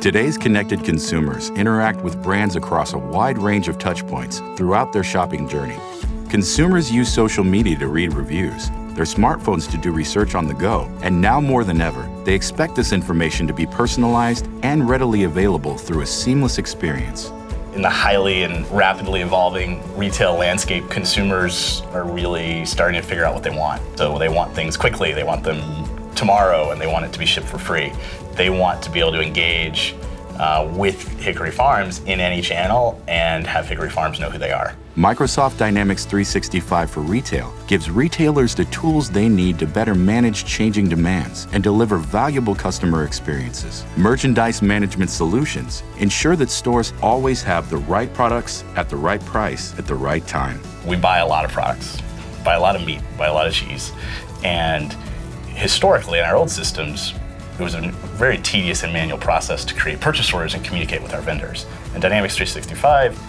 Today's connected consumers interact with brands across a wide range of touchpoints throughout their shopping journey. Consumers use social media to read reviews, their smartphones to do research on the go, and now more than ever, they expect this information to be personalized and readily available through a seamless experience. In the highly and rapidly evolving retail landscape, consumers are really starting to figure out what they want. So they want things quickly, they want them tomorrow, and they want it to be shipped for free. They want to be able to engage with Hickory Farms in any channel and have Hickory Farms know who they are. Microsoft Dynamics 365 for Retail gives retailers the tools they need to better manage changing demands and deliver valuable customer experiences. Merchandise management solutions ensure that stores always have the right products at the right price at the right time. We buy a lot of products, buy a lot of meat, buy a lot of cheese, and historically in our old systems, it was a very tedious and manual process to create purchase orders and communicate with our vendors. And Dynamics 365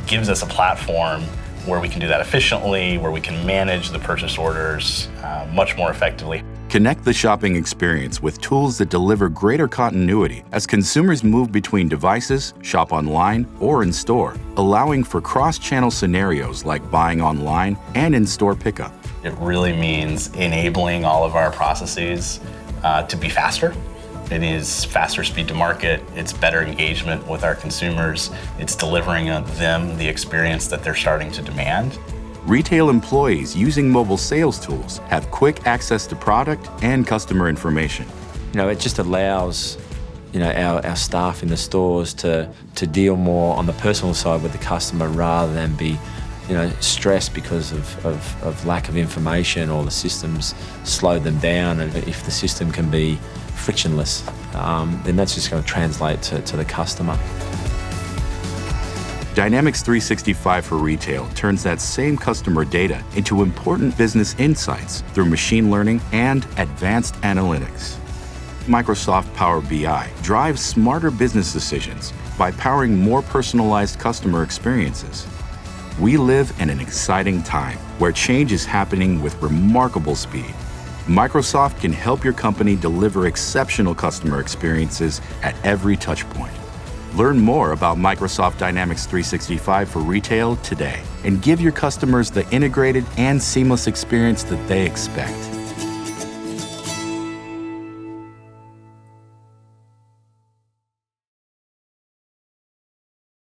gives us a platform where we can do that efficiently, where we can manage the purchase orders much more effectively. Connect the shopping experience with tools that deliver greater continuity as consumers move between devices, shop online, or in store, allowing for cross-channel scenarios like buying online and in-store pickup. It really means enabling all of our processes to be faster. It is faster speed to market, it's better engagement with our consumers, it's delivering them the experience that they're starting to demand. Retail employees using mobile sales tools have quick access to product and customer information. It just allows our staff in the stores to deal more on the personal side with the customer rather than be stressed because of lack of information or the systems slow them down. And if the system can be frictionless, then that's just going to translate to the customer. Dynamics 365 for Retail turns that same customer data into important business insights through machine learning and advanced analytics. Microsoft Power BI drives smarter business decisions by powering more personalized customer experiences. We live in an exciting time where change is happening with remarkable speed. Microsoft can help your company deliver exceptional customer experiences at every touch point. Learn more about Microsoft Dynamics 365 for Retail today and give your customers the integrated and seamless experience that they expect.